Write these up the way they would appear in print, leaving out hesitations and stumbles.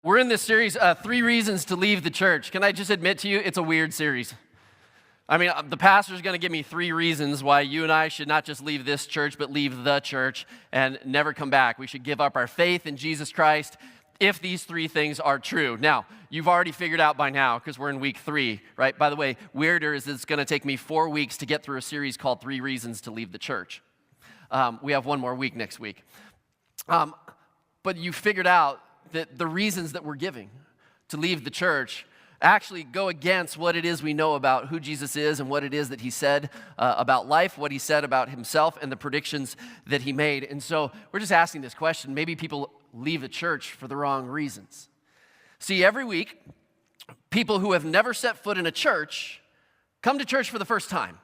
We're in this series, 3 Reasons to Leave the Church. Can I just admit to you, it's a weird series. I mean, the pastor's going to give me 3 reasons why you and I should not just leave this church, but leave the church and never come back. We should give up our faith in Jesus Christ if these 3 things are true. Now, you've already figured out by now, because we're in week 3, right? By the way, weirder is it's going to take me 4 weeks to get through a series called 3 Reasons to Leave the Church. We have 1 more week next week. But you figured out that the reasons that we're giving to leave the church actually go against what it is we know about who Jesus is and what it is that he said about life, what he said about himself, and the predictions that he made. And so we're just asking this question. Maybe people leave the church for the wrong reasons. See, every week, people who have never set foot in a church come to church for the first time.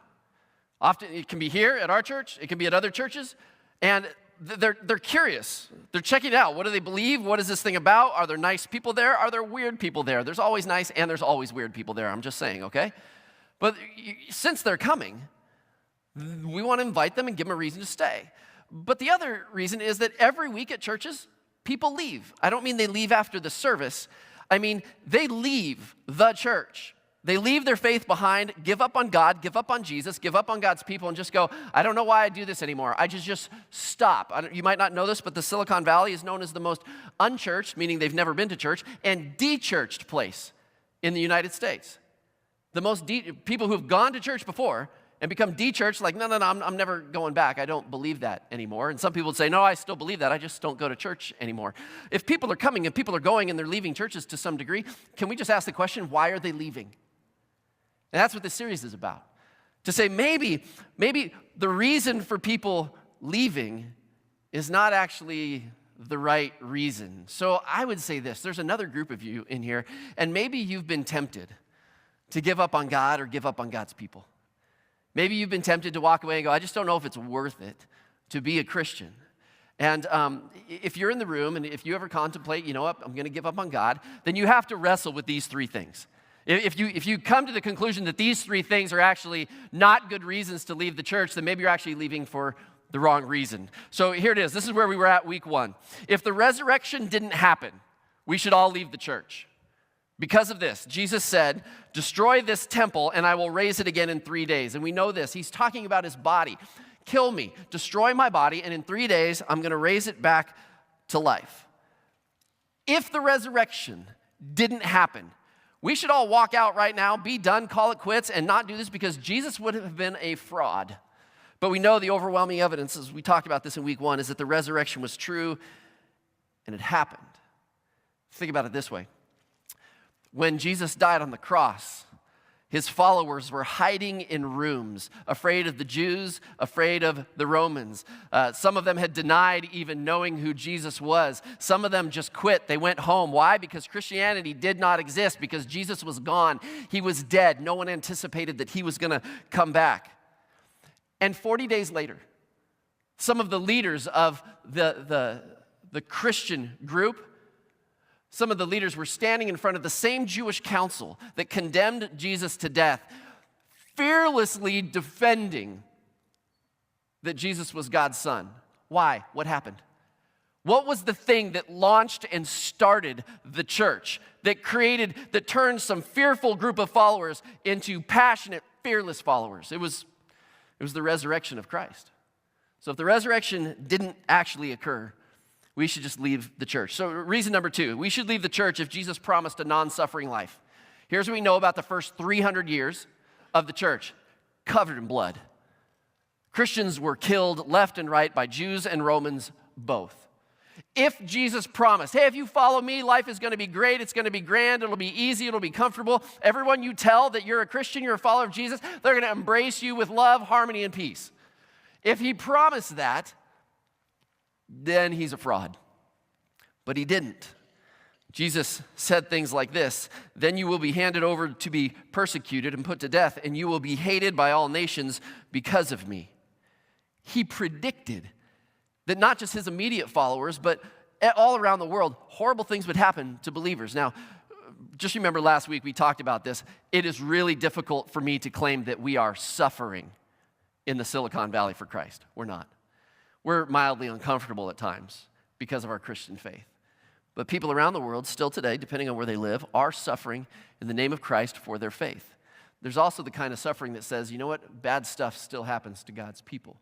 Often it can be here at our church, it can be at other churches, and they're curious. They're checking it out. What do they believe? What is this thing about? Are there nice people there? Are there weird people there? There's always nice and there's always weird people there. I'm just saying, okay? But since they're coming, we want to invite them and give them a reason to stay. But the other reason is that every week at churches, people leave. I don't mean they leave after the service. I mean, they leave the church. They leave their faith behind, give up on God, give up on Jesus, give up on God's people, and just go, I don't know why I do this anymore. I just stop. You might not know this, but the Silicon Valley is known as the most unchurched, meaning they've never been to church, and de-churched place in the United States. The most people who've gone to church before and become de-churched, like, no, I'm never going back. I don't believe that anymore. And some people would say, no, I still believe that. I just don't go to church anymore. If people are coming and people are going and they're leaving churches to some degree, can we just ask the question, why are they leaving? And that's what this series is about. To say maybe the reason for people leaving is not actually the right reason. So I would say this, there's another group of you in here, and maybe you've been tempted to give up on God or give up on God's people. Maybe you've been tempted to walk away and go, I just don't know if it's worth it to be a Christian. And if you're in the room and if you ever contemplate, you know what, I'm going to give up on God, then you have to wrestle with these 3 things. If you come to the conclusion that these 3 things are actually not good reasons to leave the church, then maybe you're actually leaving for the wrong reason. So here it is. This is where we were at week 1. If the resurrection didn't happen, we should all leave the church. Because of this, Jesus said, destroy this temple and I will raise it again in 3 days. And we know this. He's talking about his body. Kill me, destroy my body, and in 3 days, I'm going to raise it back to life. If the resurrection didn't happen, we should all walk out right now, be done, call it quits, and not do this because Jesus would have been a fraud. But we know the overwhelming evidence, as we talked about this in week 1, is that the resurrection was true and it happened. Think about it this way. When Jesus died on the cross, his followers were hiding in rooms, afraid of the Jews, afraid of the Romans. Some of them had denied even knowing who Jesus was. Some of them just quit. They went home. Why? Because Christianity did not exist, because Jesus was gone. He was dead. No one anticipated that he was going to come back. And 40 days later, some of the leaders of the Christian group, some of the leaders were standing in front of the same Jewish council that condemned Jesus to death, fearlessly defending that Jesus was God's son. Why? What happened? What was the thing that launched and started the church, that turned some fearful group of followers into passionate, fearless followers? It was the resurrection of Christ. So if the resurrection didn't actually occur, we should just leave the church. So reason number 2, we should leave the church if Jesus promised a non-suffering life. Here's what we know about the first 300 years of the church, covered in blood. Christians were killed left and right by Jews and Romans both. If Jesus promised, hey, if you follow me, life is going to be great, it's going to be grand, it'll be easy, it'll be comfortable. Everyone you tell that you're a Christian, you're a follower of Jesus, they're going to embrace you with love, harmony, and peace. If he promised that, then he's a fraud. But he didn't. Jesus said things like this, then you will be handed over to be persecuted and put to death, and you will be hated by all nations because of me. He predicted that not just his immediate followers, but all around the world, horrible things would happen to believers. Now, just remember last week we talked about this. It is really difficult for me to claim that we are suffering in the Silicon Valley for Christ. We're not. We're mildly uncomfortable at times because of our Christian faith. But people around the world, still today, depending on where they live, are suffering in the name of Christ for their faith. There's also the kind of suffering that says, you know what, bad stuff still happens to God's people.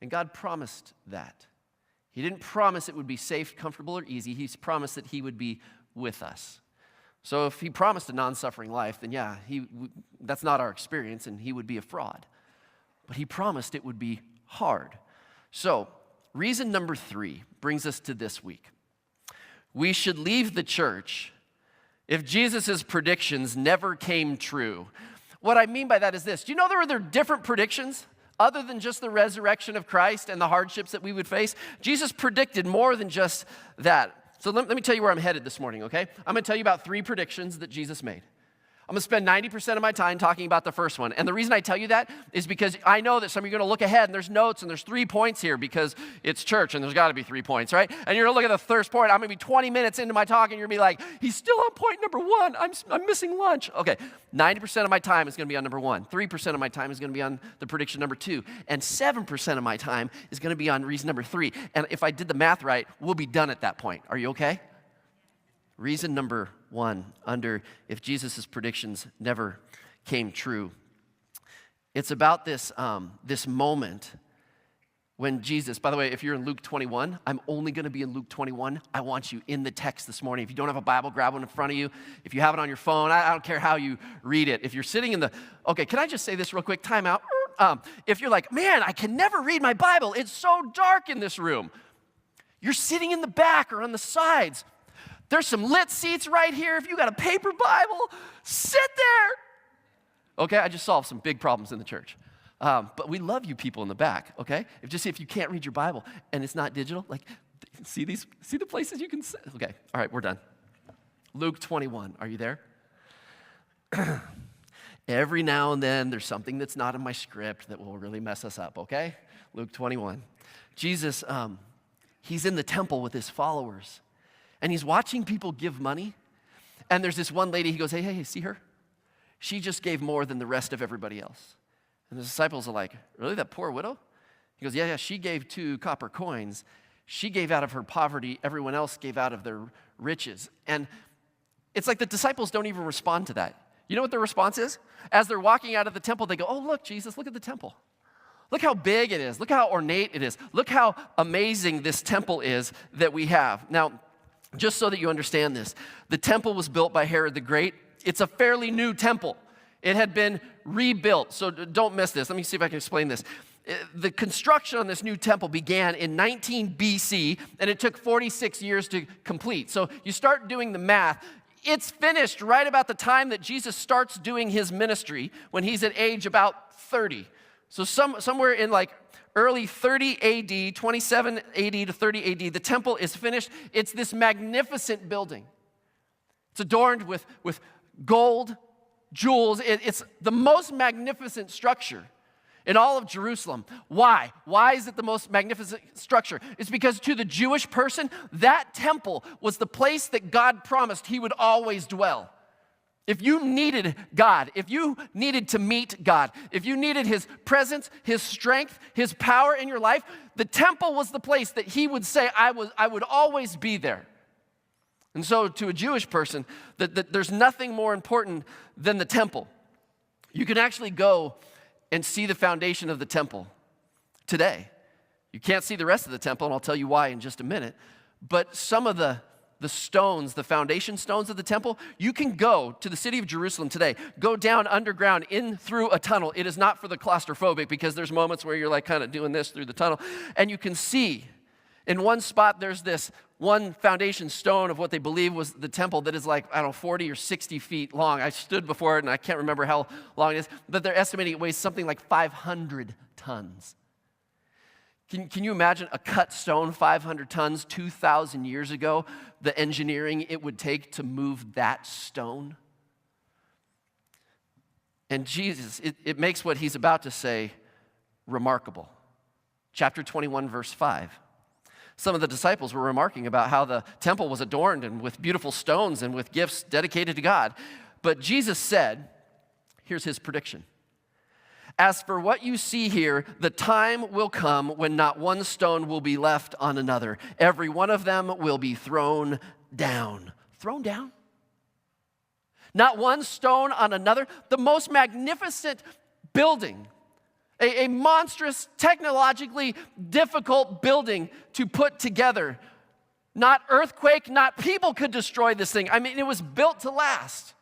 And God promised that. He didn't promise it would be safe, comfortable, or easy. He's promised that he would be with us. So if he promised a non-suffering life, then yeah, that's not our experience, and he would be a fraud. But he promised it would be hard. So reason number 3 brings us to this week. We should leave the church if Jesus' predictions never came true. What I mean by that is this. Do you know there are different predictions other than just the resurrection of Christ and the hardships that we would face? Jesus predicted more than just that. So let me tell you where I'm headed this morning, okay? I'm going to tell you about 3 predictions that Jesus made. I'm going to spend 90% of my time talking about the first one. And the reason I tell you that is because I know that some of you are going to look ahead and there's notes and there's 3 points here because it's church and there's got to be 3 points, right? And you're going to look at the first point. I'm going to be 20 minutes into my talk and you're going to be like, he's still on point number 1. I'm missing lunch. Okay, 90% of my time is going to be on number 1. 3% of my time is going to be on the prediction number 2. And 7% of my time is going to be on reason number 3. And if I did the math right, we'll be done at that point. Are you okay? Reason number 1, under if Jesus' predictions never came true. It's about this moment when Jesus, by the way, if you're in Luke 21, I'm only going to be in Luke 21. I want you in the text this morning. If you don't have a Bible, grab one in front of you. If you have it on your phone, I don't care how you read it. If you're sitting okay, can I just say this real quick? Time out. If you're like, man, I can never read my Bible. It's so dark in this room. You're sitting in the back or on the sides. There's some lit seats right here. If you got a paper Bible, sit there. Okay, I just solved some big problems in the church. But we love you people in the back, okay? If you can't read your Bible and it's not digital, see the places you can sit? Okay, all right, we're done. Luke 21, are you there? Every now and then there's something that's not in my script that will really mess us up, okay? Luke 21. Jesus, he's in the temple with his followers. And he's watching people give money. And there's this one lady, he goes, hey, see her? She just gave more than the rest of everybody else. And the disciples are like, really, that poor widow? He goes, yeah, she gave 2 copper coins. She gave out of her poverty. Everyone else gave out of their riches. And it's like the disciples don't even respond to that. You know what their response is? As they're walking out of the temple, they go, oh, look, Jesus, look at the temple. Look how big it is. Look how ornate it is. Look how amazing this temple is that we have. Now, just so that you understand this, the temple was built by Herod the Great. It's a fairly new temple. It had been rebuilt, so don't miss this. Let me see if I can explain this. The construction on this new temple began in 19 BC, and it took 46 years to complete. So you start doing the math. It's finished right about the time that Jesus starts doing his ministry, when he's at age about 30. So somewhere in early 30 AD, 27 AD to 30 AD, the temple is finished. It's this magnificent building. It's adorned with gold, jewels. It's the most magnificent structure in all of Jerusalem. Why? Why is it the most magnificent structure? It's because to the Jewish person, that temple was the place that God promised he would always dwell. If you needed God, if you needed to meet God, if you needed his presence, his strength, his power in your life, the temple was the place that he would say, I would always be there. And so to a Jewish person, that there's nothing more important than the temple. You can actually go and see the foundation of the temple today. You can't see the rest of the temple, and I'll tell you why in just a minute. But some of the stones, the foundation stones of the temple, you can go to the city of Jerusalem today, go down underground in through a tunnel. It is not for the claustrophobic, because there's moments where you're kind of doing this through the tunnel, and you can see in one spot there's this one foundation stone of what they believe was the temple that is 40 or 60 feet long. I stood before it and I can't remember how long it is, but they're estimating it weighs something like 500 tons. Can you imagine a cut stone, 500 tons, 2,000 years ago, the engineering it would take to move that stone? And Jesus, it makes what he's about to say remarkable. Chapter 21, verse 5. Some of the disciples were remarking about how the temple was adorned and with beautiful stones and with gifts dedicated to God. But Jesus said, here's his prediction. As for what you see here, the time will come when not one stone will be left on another. Every one of them will be thrown down. Thrown down. Not one stone on another. The most magnificent building, a monstrous, technologically difficult building to put together. Not earthquake, not people could destroy this thing. I mean, it was built to last.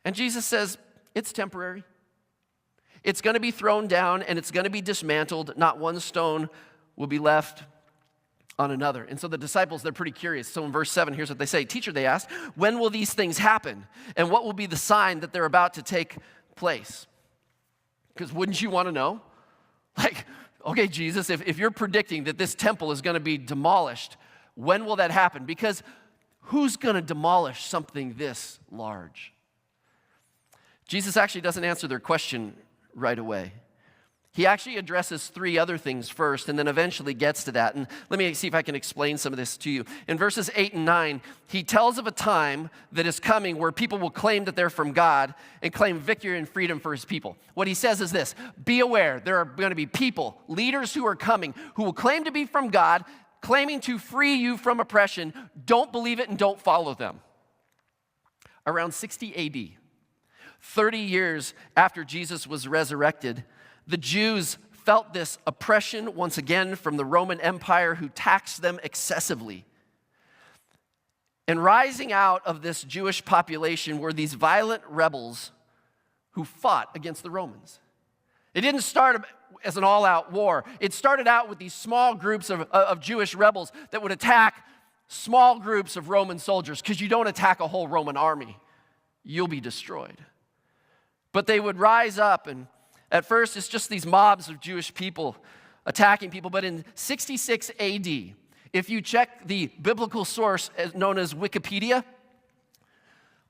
And Jesus says, it's temporary. It's going to be thrown down and it's going to be dismantled. Not one stone will be left on another. And so the disciples, they're pretty curious. So in verse 7, here's what they say. Teacher, they asked, when will these things happen? And what will be the sign that they're about to take place? Because wouldn't you want to know? Like, okay, Jesus, if you're predicting that this temple is going to be demolished, when will that happen? Because who's going to demolish something this large? Jesus actually doesn't answer their question right away. He actually addresses three other things first and then eventually gets to that. And let me see if I can explain some of this to you. In verses 8 and 9, he tells of a time that is coming where people will claim that they're from God and claim victory and freedom for his people. What he says is this: be aware, there are going to be people, leaders who are coming, who will claim to be from God, claiming to free you from oppression. Don't believe it and don't follow them. Around 60 AD, 30 years after Jesus was resurrected, the Jews felt this oppression once again from the Roman Empire, who taxed them excessively. And rising out of this Jewish population were these violent rebels who fought against the Romans. It didn't start as an all-out war. It started out with these small groups of Jewish rebels that would attack small groups of Roman soldiers, because you don't attack a whole Roman army. You'll be destroyed. But they would rise up, and at first, it's just these mobs of Jewish people attacking people. But in 66 AD, if you check the biblical source known as Wikipedia,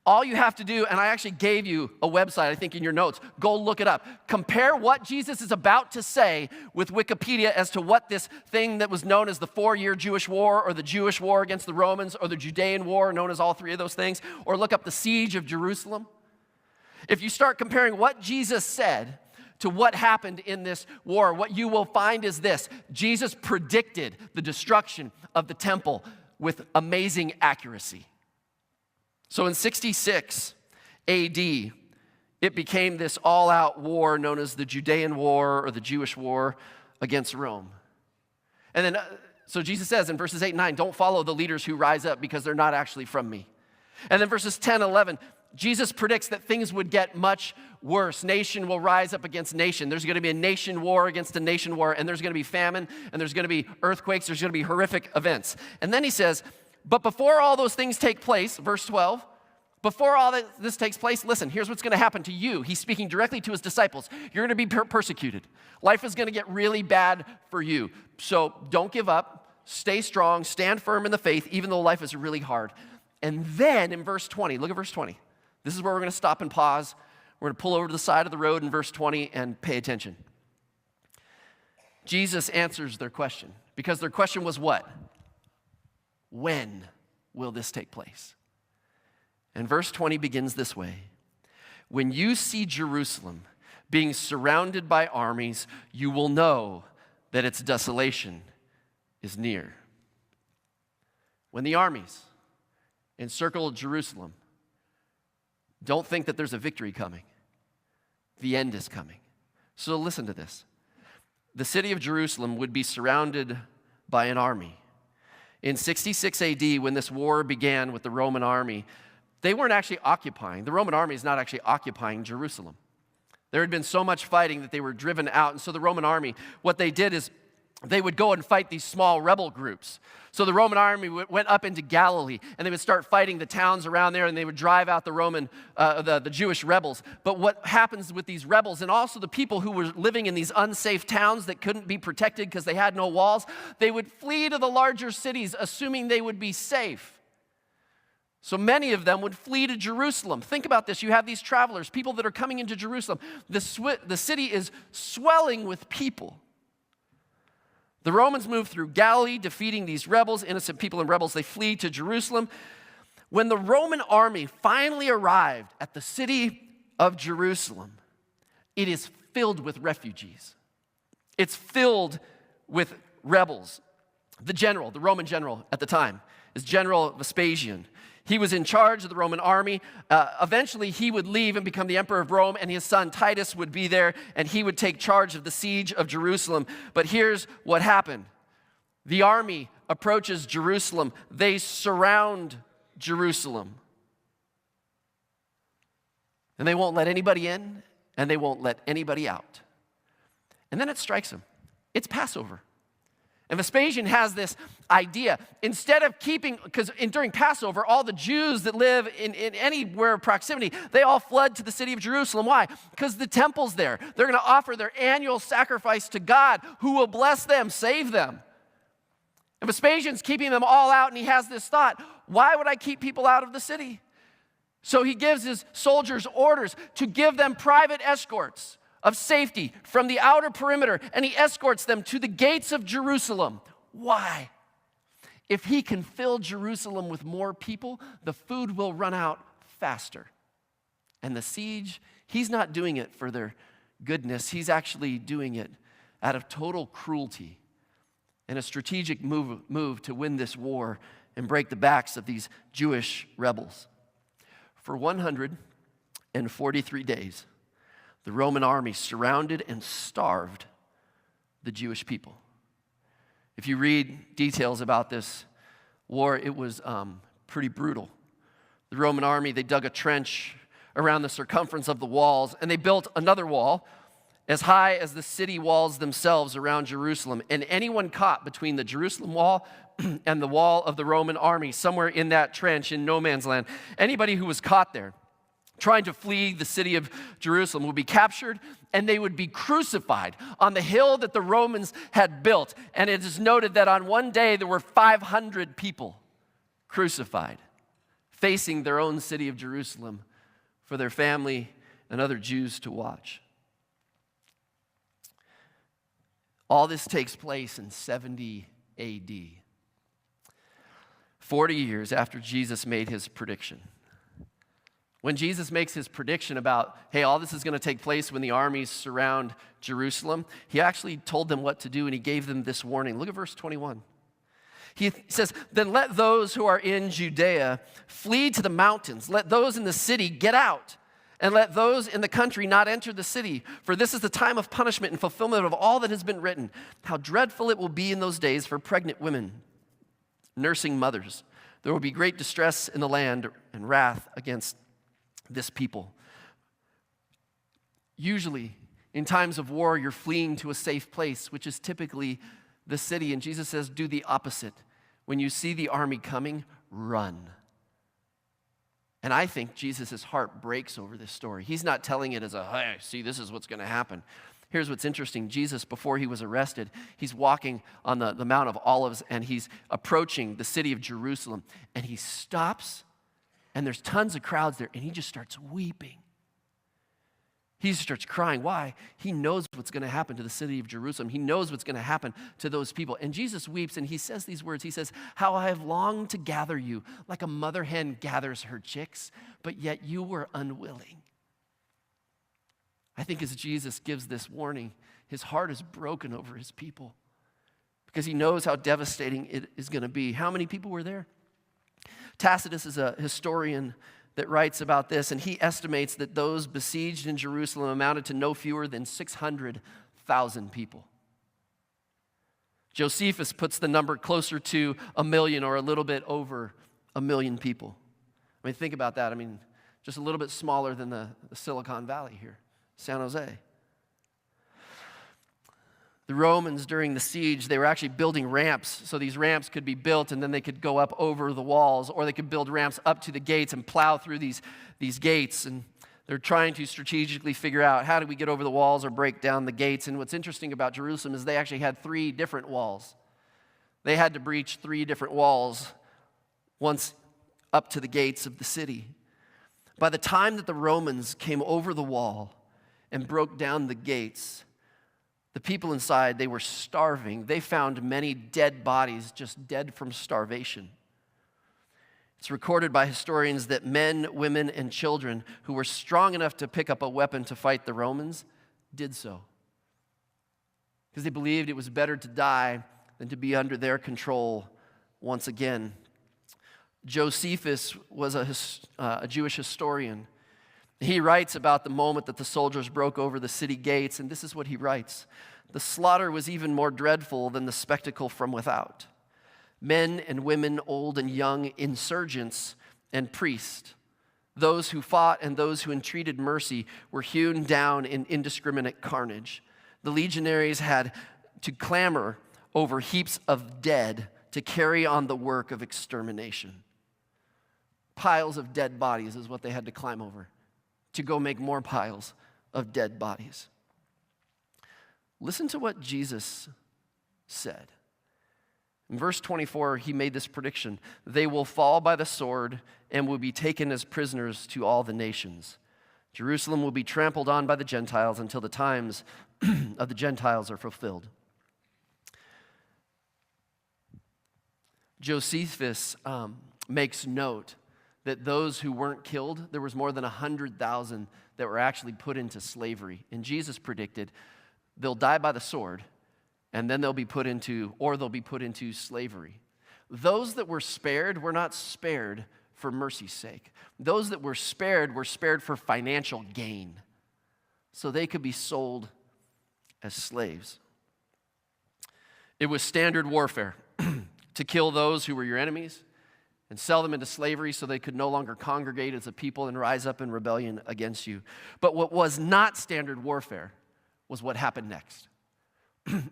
all you have to do, and I actually gave you a website, I think in your notes, go look it up. Compare what Jesus is about to say with Wikipedia as to what this thing that was known as the 4-year Jewish War, or the Jewish War against the Romans, or the Judean War, known as all three of those things, or look up the siege of Jerusalem. If you start comparing what Jesus said to what happened in this war, what you will find is this: Jesus predicted the destruction of the temple with amazing accuracy. So in 66 AD, it became this all-out war known as the Judean War, or the Jewish War against Rome. And then, so Jesus says in verses 8 and 9, don't follow the leaders who rise up, because they're not actually from me. And then verses 10 and 11, Jesus predicts that things would get much worse. Nation will rise up against nation. There's going to be a nation war against a nation war, and there's going to be famine, and there's going to be earthquakes, there's going to be horrific events. And then he says, but before all those things take place, verse 12, before all this takes place, listen, here's what's going to happen to you. He's speaking directly to his disciples. You're going to be persecuted. Life is going to get really bad for you. So don't give up. Stay strong. Stand firm in the faith, even though life is really hard. And then in verse 20, look at verse 20. This is where we're going to stop and pause. We're going to pull over to the side of the road in verse 20 and pay attention. Jesus answers their question, because their question was what? When will this take place? And verse 20 begins this way: when you see Jerusalem being surrounded by armies, you will know that its desolation is near. When the armies encircle Jerusalem, don't think that there's a victory coming. The end is coming. So listen to this. The city of Jerusalem would be surrounded by an army. In 66 AD, when this war began with the Roman army, they weren't actually occupying. The Roman army is not actually occupying Jerusalem. There had been so much fighting that they were driven out. And so the Roman army, what they did is they would go and fight these small rebel groups. So the Roman army went up into Galilee, and they would start fighting the towns around there, and they would drive out the Jewish rebels. But what happens with these rebels, and also the people who were living in these unsafe towns that couldn't be protected because they had no walls, they would flee to the larger cities, assuming they would be safe. So many of them would flee to Jerusalem. Think about this. You have these travelers, people that are coming into Jerusalem. The city is swelling with people. The Romans moved through Galilee, defeating these rebels, innocent people and rebels. They flee to Jerusalem. When the Roman army finally arrived at the city of Jerusalem, it is filled with refugees. It's filled with rebels. The Roman general at the time, is General Vespasian. He was in charge of the Roman army. Eventually, he would leave and become the emperor of Rome, and his son Titus would be there, and he would take charge of the siege of Jerusalem. But here's what happened. The army approaches Jerusalem. They surround Jerusalem. And they won't let anybody in, and they won't let anybody out. And then it strikes them. It's Passover. And Vespasian has this idea. Instead of keeping, because during Passover, all the Jews that live in anywhere proximity, they all flood to the city of Jerusalem. Why? Because the temple's there. They're going to offer their annual sacrifice to God, who will bless them, save them. And Vespasian's keeping them all out, and he has this thought, why would I keep people out of the city? So he gives his soldiers orders to give them private escorts of safety from the outer perimeter, and he escorts them to the gates of Jerusalem. Why? If he can fill Jerusalem with more people, the food will run out faster. And the siege, he's not doing it for their goodness. He's actually doing it out of total cruelty and a strategic move to win this war and break the backs of these Jewish rebels. For 143 days, the Roman army surrounded and starved the Jewish people. If you read details about this war, it was pretty brutal. The Roman army, they dug a trench around the circumference of the walls, and they built another wall as high as the city walls themselves around Jerusalem. And anyone caught between the Jerusalem wall and the wall of the Roman army, somewhere in that trench in no man's land, anybody who was caught there trying to flee the city of Jerusalem would be captured, and they would be crucified on the hill that the Romans had built. And it is noted that on one day there were 500 people crucified, facing their own city of Jerusalem for their family and other Jews to watch. All this takes place in 70 AD, 40 years after Jesus made his prediction. When Jesus makes his prediction about, hey, all this is going to take place when the armies surround Jerusalem, he actually told them what to do, and he gave them this warning. Look at verse 21. He says, then let those who are in Judea flee to the mountains. Let those in the city get out, and let those in the country not enter the city. For this is the time of punishment and fulfillment of all that has been written. How dreadful it will be in those days for pregnant women, nursing mothers. There will be great distress in the land and wrath against this people. Usually, in times of war, you're fleeing to a safe place, which is typically the city. And Jesus says, do the opposite. When you see the army coming, run. And I think Jesus' heart breaks over this story. He's not telling it as a, hey, see, this is what's going to happen. Here's what's interesting. Jesus, before he was arrested, he's walking on the Mount of Olives, and he's approaching the city of Jerusalem. And he stops, and there's tons of crowds there, and he just starts weeping. He starts crying. Why? He knows what's going to happen to the city of Jerusalem. He knows what's going to happen to those people. And Jesus weeps, and he says these words. He says, how I have longed to gather you like a mother hen gathers her chicks, but yet you were unwilling. I think as Jesus gives this warning, his heart is broken over his people because he knows how devastating it is going to be. How many people were there? Tacitus is a historian that writes about this, and he estimates that those besieged in Jerusalem amounted to no fewer than 600,000 people. Josephus puts the number closer to 1 million or a little bit over 1 million people. I mean, think about that. I mean, just a little bit smaller than the Silicon Valley here, San Jose. The Romans, during the siege, they were actually building ramps. So these ramps could be built, and then they could go up over the walls, or they could build ramps up to the gates and plow through these gates. And they're trying to strategically figure out, how do we get over the walls or break down the gates? And what's interesting about Jerusalem is they actually had 3 different walls. They had to breach 3 different walls once up to the gates of the city. By the time that the Romans came over the wall and broke down the gates, the people inside, they were starving. They found many dead bodies, just dead from starvation. It's recorded by historians that men, women, and children who were strong enough to pick up a weapon to fight the Romans did so, because they believed it was better to die than to be under their control once again. Josephus was a Jewish historian. He writes about the moment that the soldiers broke over the city gates, and this is what he writes. The slaughter was even more dreadful than the spectacle from without. Men and women, old and young, insurgents and priests, those who fought and those who entreated mercy, were hewn down in indiscriminate carnage. The legionaries had to clamor over heaps of dead to carry on the work of extermination. Piles of dead bodies is what they had to climb over to go make more piles of dead bodies. Listen to what Jesus said. In verse 24, he made this prediction. They will fall by the sword and will be taken as prisoners to all the nations. Jerusalem will be trampled on by the Gentiles until the times of the Gentiles are fulfilled. Josephus makes note that those who weren't killed, there was more than 100,000 that were actually put into slavery. And Jesus predicted they'll die by the sword, and then they'll be put into slavery. Those that were spared were not spared for mercy's sake. Those that were spared for financial gain, so they could be sold as slaves. It was standard warfare to kill those who were your enemies and sell them into slavery so they could no longer congregate as a people and rise up in rebellion against you. But what was not standard warfare was what happened next.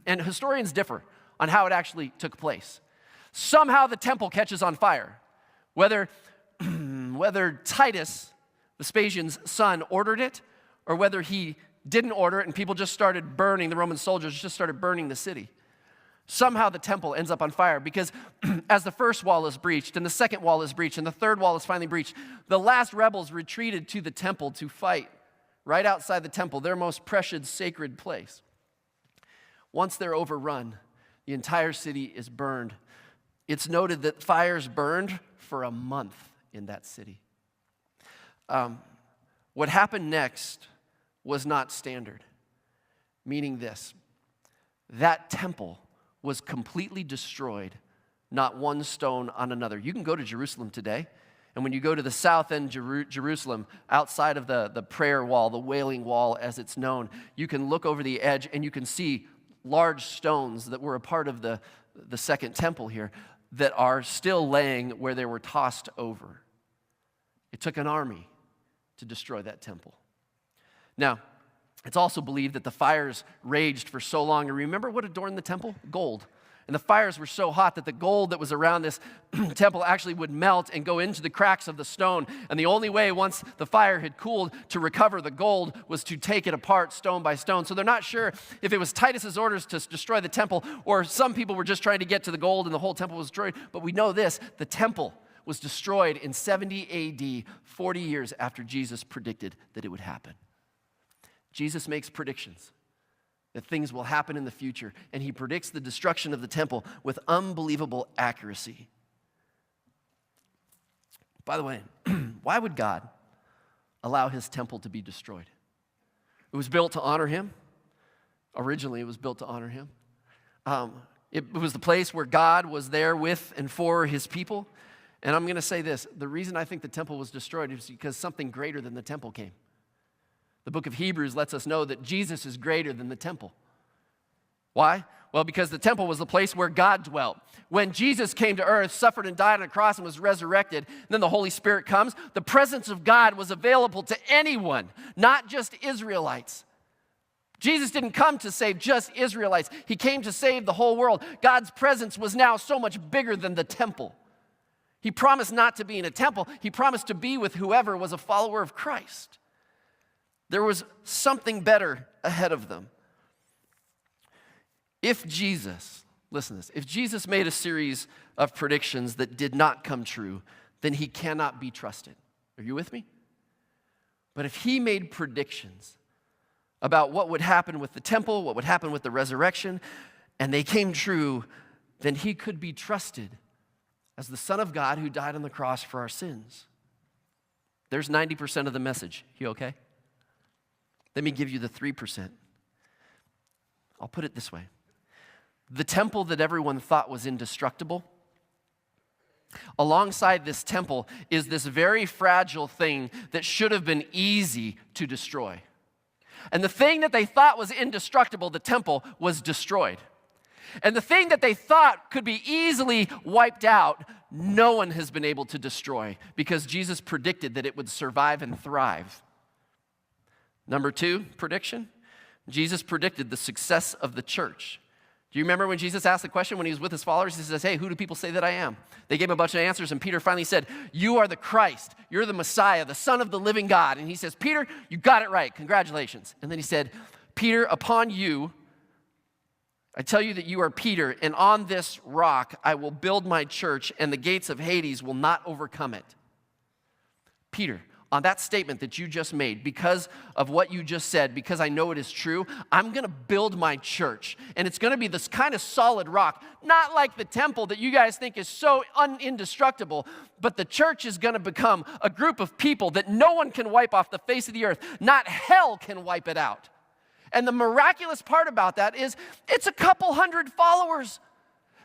And historians differ on how it actually took place. Somehow the temple catches on fire. Whether Titus, Vespasian's son, ordered it, or whether he didn't order it and people just started burning, the Roman soldiers just started burning the city. Somehow the temple ends up on fire because as the first wall is breached and the second wall is breached and the third wall is finally breached, the last rebels retreated to the temple to fight right outside the temple, their most precious sacred place. Once they're overrun, the entire city is burned. It's noted that fires burned for a month in that city. What happened next was not standard, meaning this: that temple was completely destroyed, not one stone on another. You can go to Jerusalem today, and when you go to the south end Jerusalem, outside of the prayer wall, the Wailing Wall as it's known, you can look over the edge and you can see large stones that were a part of the second temple here that are still laying where they were tossed over. It took an army to destroy that temple. Now, it's also believed that the fires raged for so long. And remember what adorned the temple? Gold. And the fires were so hot that the gold that was around this temple actually would melt and go into the cracks of the stone. And the only way, once the fire had cooled, to recover the gold was to take it apart stone by stone. So they're not sure if it was Titus's orders to destroy the temple or some people were just trying to get to the gold and the whole temple was destroyed. But we know this: the temple was destroyed in 70 A.D., 40 years after Jesus predicted that it would happen. Jesus makes predictions that things will happen in the future, and he predicts the destruction of the temple with unbelievable accuracy. By the way, why would God allow his temple to be destroyed? It was built to honor him. Originally, it was built to honor him. It was the place where God was there with and for his people. And I'm going to say this: the reason I think the temple was destroyed is because something greater than the temple came. The book of Hebrews lets us know that Jesus is greater than the temple. Why? Well, because the temple was the place where God dwelt. When Jesus came to earth, suffered and died on a cross and was resurrected, and then the Holy Spirit comes, the presence of God was available to anyone, not just Israelites. Jesus didn't come to save just Israelites. He came to save the whole world. God's presence was now so much bigger than the temple. He promised not to be in a temple. He promised to be with whoever was a follower of Christ. There was something better ahead of them. If Jesus, listen to this, if Jesus made a series of predictions that did not come true, then he cannot be trusted. Are you with me? But if he made predictions about what would happen with the temple, what would happen with the resurrection, and they came true, then he could be trusted as the Son of God who died on the cross for our sins. There's 90% of the message. You okay? Let me give you the 3%. I'll put it this way. The temple that everyone thought was indestructible alongside this temple is this very fragile thing that should have been easy to destroy. And the thing that they thought was indestructible, the temple, was destroyed. And the thing that they thought could be easily wiped out, no one has been able to destroy because Jesus predicted that it would survive and thrive. Number 2 prediction, Jesus predicted the success of the church. Do you remember when Jesus asked the question when he was with his followers? He says, hey, who do people say that I am? They gave him a bunch of answers, and Peter finally said, you are the Christ. You're the Messiah, the Son of the living God. And he says, Peter, you got it right. Congratulations. And then he said, Peter, upon you, I tell you that you are Peter, and on this rock I will build my church, and the gates of Hades will not overcome it. Peter, on that statement that you just made, because of what you just said, because I know it is true, I'm going to build my church. And it's going to be this kind of solid rock, not like the temple that you guys think is so indestructible, but the church is going to become a group of people that no one can wipe off the face of the earth. Not hell can wipe it out. And the miraculous part about that is it's a couple hundred followers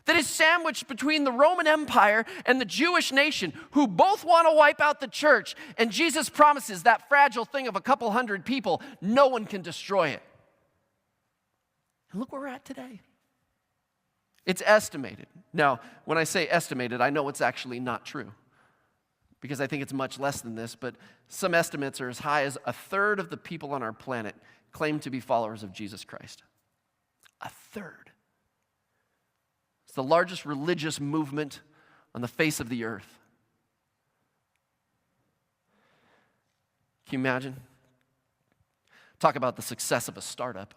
that is sandwiched between the Roman Empire and the Jewish nation who both want to wipe out the church. And Jesus promises that fragile thing of a couple hundred people, no one can destroy it. And look where we're at today. It's estimated. Now, when I say estimated, I know it's actually not true because I think it's much less than this, but some estimates are as high as a third of the people on our planet claim to be followers of Jesus Christ. A third. It's the largest religious movement on the face of the earth. Can you imagine? Talk about the success of a startup.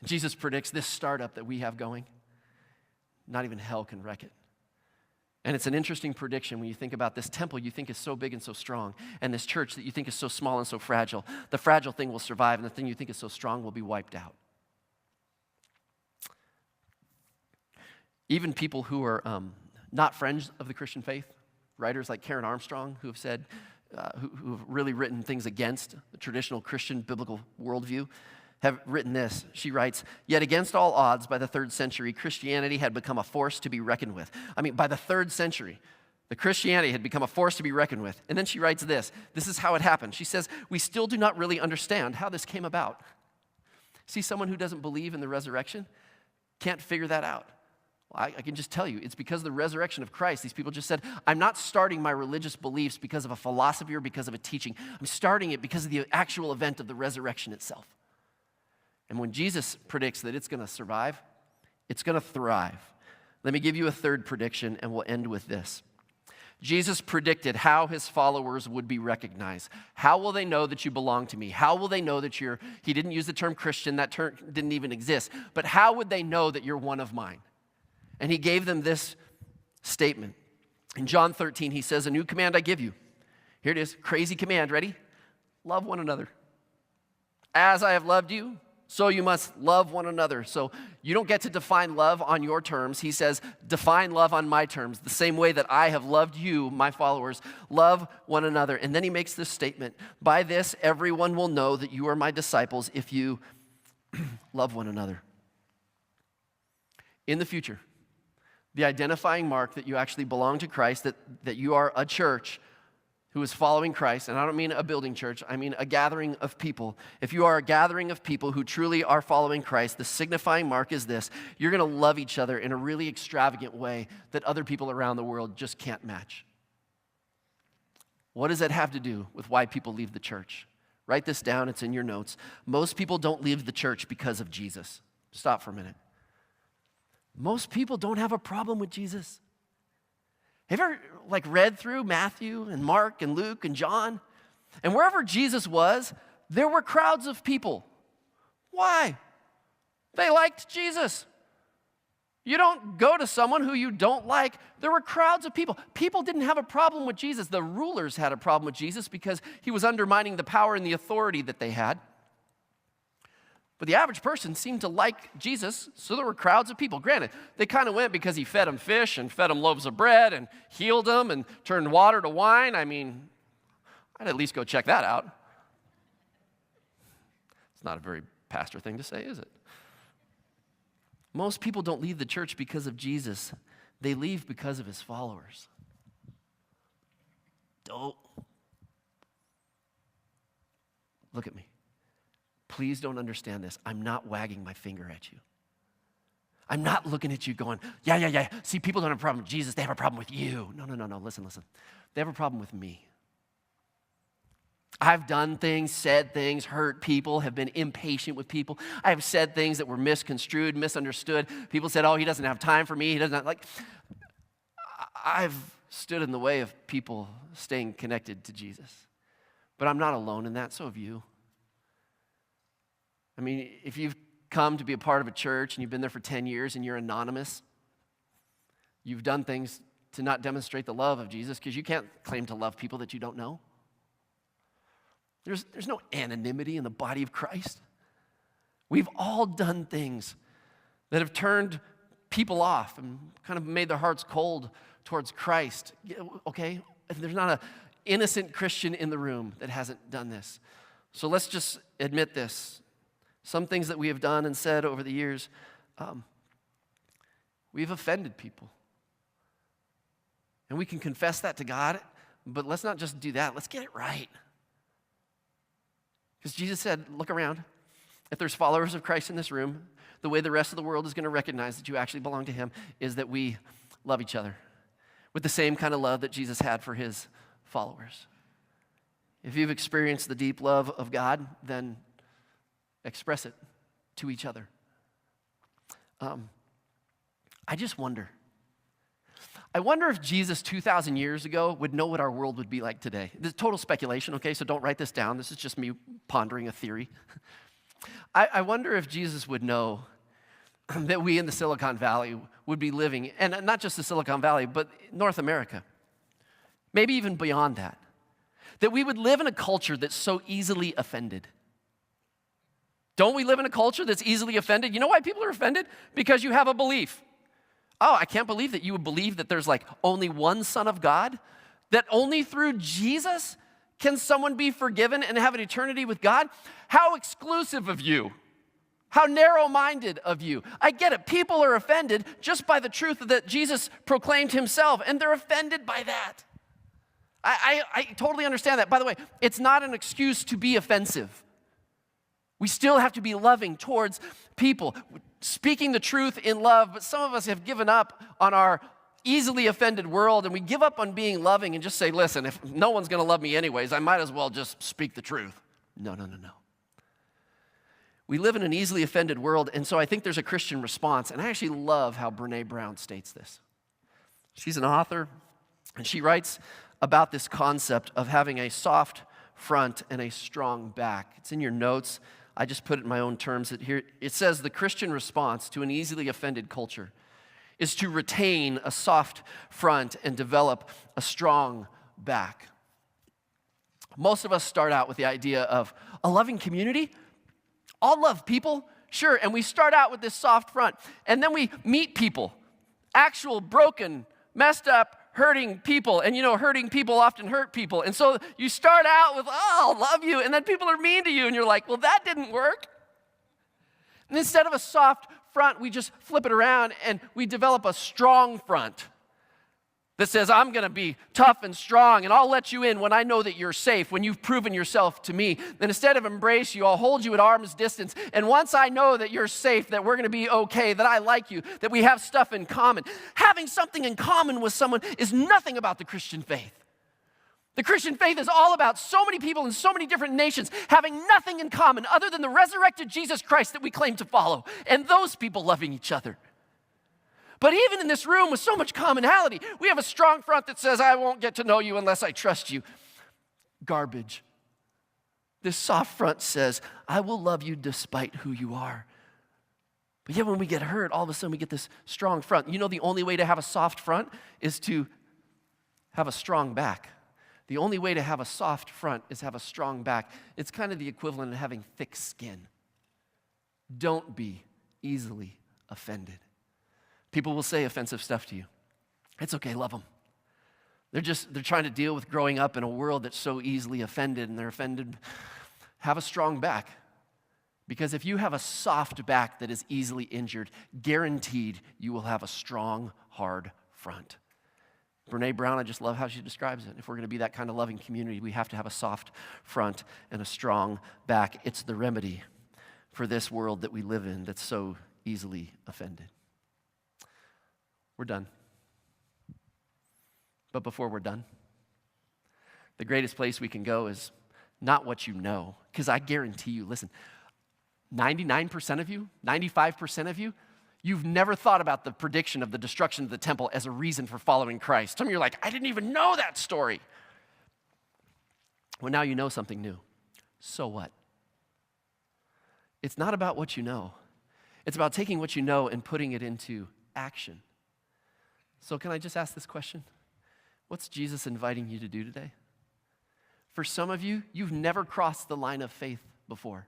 Jesus predicts this startup that we have going, not even hell can wreck it. And it's an interesting prediction when you think about this temple you think is so big and so strong, and this church that you think is so small and so fragile. The fragile thing will survive, and the thing you think is so strong will be wiped out. Even people who are not friends of the Christian faith, writers like Karen Armstrong, who have said, who have really written things against the traditional Christian biblical worldview, have written this. She writes, yet against all odds, by the 3rd century, Christianity had become a force to be reckoned with. I mean, by the 3rd century, the Christianity had become a force to be reckoned with. And then she writes this. This is how it happened. She says, we still do not really understand how this came about. See, someone who doesn't believe in the resurrection can't figure that out. Well, I can just tell you, it's because of the resurrection of Christ. These people just said, I'm not starting my religious beliefs because of a philosophy or because of a teaching. I'm starting it because of the actual event of the resurrection itself. And when Jesus predicts that it's going to survive, it's going to thrive. Let me give you a third prediction, and we'll end with this. Jesus predicted how his followers would be recognized. How will they know that you belong to me? How will they know that he didn't use the term Christian, that term didn't even exist, but how would they know that you're one of mine? And he gave them this statement. In John 13, he says, a new command I give you. Here it is, crazy command, ready? Love one another. As I have loved you, so you must love one another. So you don't get to define love on your terms. He says, define love on my terms. The same way that I have loved you, my followers, love one another. And then he makes this statement, by this everyone will know that you are my disciples if you love one another. In the future, the identifying mark that you actually belong to Christ, that you are a church who is following Christ, and I don't mean a building church, I mean a gathering of people. If you are a gathering of people who truly are following Christ, the signifying mark is this: you're going to love each other in a really extravagant way that other people around the world just can't match. What does that have to do with why people leave the church? Write this down, it's in your notes. Most people don't leave the church because of Jesus. Stop for a minute. Most people don't have a problem with Jesus. Have you ever read through Matthew and Mark and Luke and John? And wherever Jesus was, there were crowds of people. Why? They liked Jesus. You don't go to someone who you don't like. There were crowds of people. People didn't have a problem with Jesus. The rulers had a problem with Jesus because he was undermining the power and the authority that they had. But the average person seemed to like Jesus, so there were crowds of people. Granted, they kind of went because he fed them fish and fed them loaves of bread and healed them and turned water to wine. I mean, I'd at least go check that out. It's not a very pastor thing to say, is it? Most people don't leave the church because of Jesus. They leave because of his followers. Don't. Look at me. Please don't understand this. I'm not wagging my finger at you. I'm not looking at you going, yeah. See, people don't have a problem with Jesus. They have a problem with you. No. Listen. They have a problem with me. I've done things, said things, hurt people, have been impatient with people. I have said things that were misconstrued, misunderstood. People said, oh, he doesn't have time for me. He doesn't like. I've stood in the way of people staying connected to Jesus. But I'm not alone in that, so have you. I mean, if you've come to be a part of a church and you've been there for 10 years and you're anonymous, you've done things to not demonstrate the love of Jesus because you can't claim to love people that you don't know. There's no anonymity in the body of Christ. We've all done things that have turned people off and kind of made their hearts cold towards Christ. Okay? There's not an innocent Christian in the room that hasn't done this. So let's just admit this. Some things that we have done and said over the years, we've offended people. And we can confess that to God, but let's not just do that. Let's get it right. Because Jesus said, look around. If there's followers of Christ in this room, the way the rest of the world is going to recognize that you actually belong to him is that we love each other with the same kind of love that Jesus had for his followers. If you've experienced the deep love of God, then express it to each other. I just wonder. I wonder if Jesus 2,000 years ago would know what our world would be like today. This is total speculation, okay? So don't write this down. This is just me pondering a theory. I wonder if Jesus would know that we in the Silicon Valley would be living, and not just the Silicon Valley, but North America, maybe even beyond that we would live in a culture that's so easily offended. Don't we live in a culture that's easily offended? You know why people are offended? Because you have a belief. Oh, I can't believe that you would believe that there's like only one Son of God, that only through Jesus can someone be forgiven and have an eternity with God? How exclusive of you. How narrow-minded of you. I get it. People are offended just by the truth that Jesus proclaimed himself, and they're offended by that. I totally understand that. By the way, it's not an excuse to be offensive. We still have to be loving towards people, speaking the truth in love, but some of us have given up on our easily offended world, and we give up on being loving and just say, listen, if no one's going to love me anyways, I might as well just speak the truth. No. We live in an easily offended world, and so I think there's a Christian response, and I actually love how Brene Brown states this. She's an author, and she writes about this concept of having a soft front and a strong back. It's in your notes. I just put it in my own terms. It says the Christian response to an easily offended culture is to retain a soft front and develop a strong back. Most of us start out with the idea of a loving community. All love people, sure, and we start out with this soft front, and then we meet people, actual broken, messed up, hurting people, and hurting people often hurt people, and so you start out with, oh, I'll love you, and then people are mean to you, and you're like, well, that didn't work. And instead of a soft front, we just flip it around, and we develop a strong front that says, I'm going to be tough and strong, and I'll let you in when I know that you're safe, when you've proven yourself to me. Then instead of embrace you, I'll hold you at arm's distance, and once I know that you're safe, that we're going to be okay, that I like you, that we have stuff in common. Having something in common with someone is nothing about the Christian faith. The Christian faith is all about so many people in so many different nations having nothing in common other than the resurrected Jesus Christ that we claim to follow, and those people loving each other. But even in this room with so much commonality, we have a strong front that says, I won't get to know you unless I trust you. Garbage. This soft front says, I will love you despite who you are. But yet when we get hurt, all of a sudden we get this strong front. You know, the only way to have a soft front is to have a strong back. The only way to have a soft front is have a strong back. It's kind of the equivalent of having thick skin. Don't be easily offended. People will say offensive stuff to you. It's okay, love them. They're trying to deal with growing up in a world that's so easily offended, and they're offended. Have a strong back. Because if you have a soft back that is easily injured, guaranteed you will have a strong, hard front. Brene Brown, I just love how she describes it. If we're going to be that kind of loving community, we have to have a soft front and a strong back. It's the remedy for this world that we live in that's so easily offended. We're done. But before we're done, the greatest place we can go is not what you know, because I guarantee you, listen, 99% of you, 95% of you, you've never thought about the prediction of the destruction of the temple as a reason for following Christ. Some of you are like, I didn't even know that story. Well, now you know something new. So what? It's not about what you know. It's about taking what you know and putting it into action. So can I just ask this question? What's Jesus inviting you to do today? For some of you, you've never crossed the line of faith before.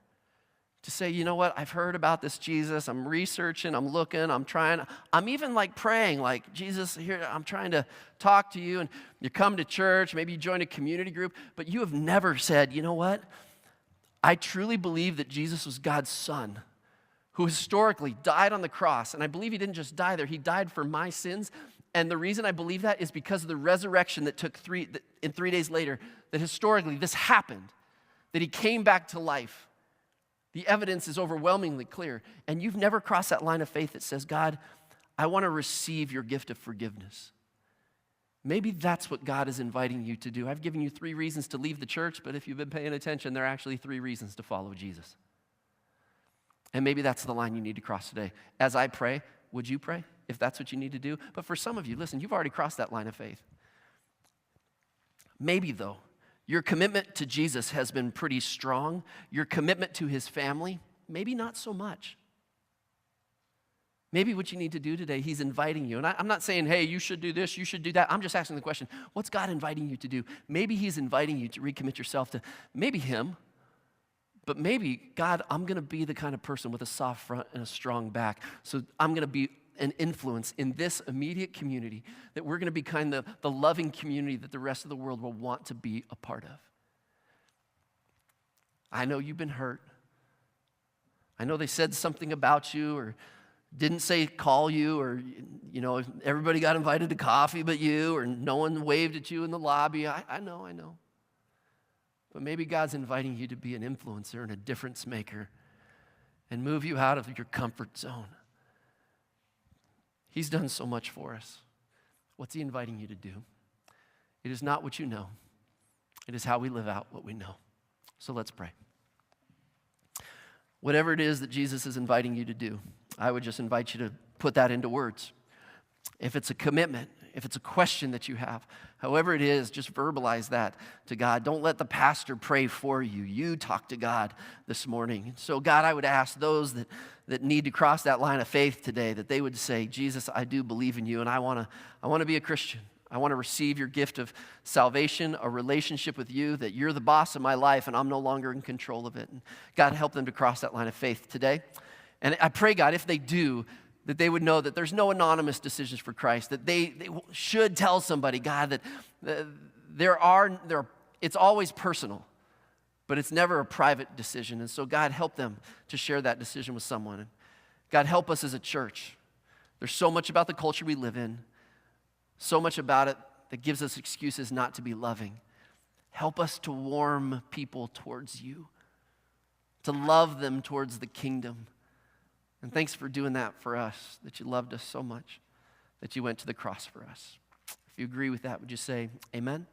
To say, you know what, I've heard about this Jesus, I'm researching, I'm looking, I'm trying, I'm even like praying, like, Jesus, here, I'm trying to talk to you, and you come to church, maybe you join a community group, but you have never said, you know what, I truly believe that Jesus was God's son, who historically died on the cross, and I believe he didn't just die there, he died for my sins, and the reason I believe that is because of the resurrection that took 3 days later, that historically this happened, that he came back to life. The evidence is overwhelmingly clear, and you've never crossed that line of faith that says, God, I want to receive your gift of forgiveness. Maybe that's what God is inviting you to do. I've given you 3 reasons to leave the church, but if you've been paying attention, there are actually 3 reasons to follow Jesus. And maybe that's the line you need to cross today. As I pray, would you pray if that's what you need to do? But for some of you, listen, you've already crossed that line of faith. Maybe, though, your commitment to Jesus has been pretty strong. Your commitment to his family, maybe not so much. Maybe what you need to do today, he's inviting you. And I'm not saying, hey, you should do this, you should do that. I'm just asking the question, what's God inviting you to do? Maybe he's inviting you to recommit yourself to maybe him, but maybe, God, I'm going to be the kind of person with a soft front and a strong back. So I'm going to be an influence in this immediate community, that we're going to be kind of the loving community that the rest of the world will want to be a part of. I know you've been hurt. I know they said something about you or didn't say call you, or, you know, everybody got invited to coffee but you, or no one waved at you in the lobby. I know. But maybe God's inviting you to be an influencer and a difference maker and move you out of your comfort zone. He's done so much for us. What's he inviting you to do? It is not what you know. It is how we live out what we know. So let's pray. Whatever it is that Jesus is inviting you to do, I would just invite you to put that into words. If it's a commitment, if it's a question that you have, however it is, just verbalize that to God. Don't let the pastor pray for you. You talk to God this morning. So God, I would ask those that need to cross that line of faith today, that they would say, Jesus, I do believe in you, and I want to be a Christian. I want to receive your gift of salvation, a relationship with you, that you're the boss of my life and I'm no longer in control of it. And God, help them to cross that line of faith today. And I pray, God, if they do, that they would know that there's no anonymous decisions for Christ, that they should tell somebody, God, that it's always personal, but it's never a private decision. And so, God, help them to share that decision with someone. And God, help us as a church. There's so much about the culture we live in, so much about it that gives us excuses not to be loving. Help us to warm people towards you, to love them towards the kingdom. And thanks for doing that for us, that you loved us so much, that you went to the cross for us. If you agree with that, would you say amen?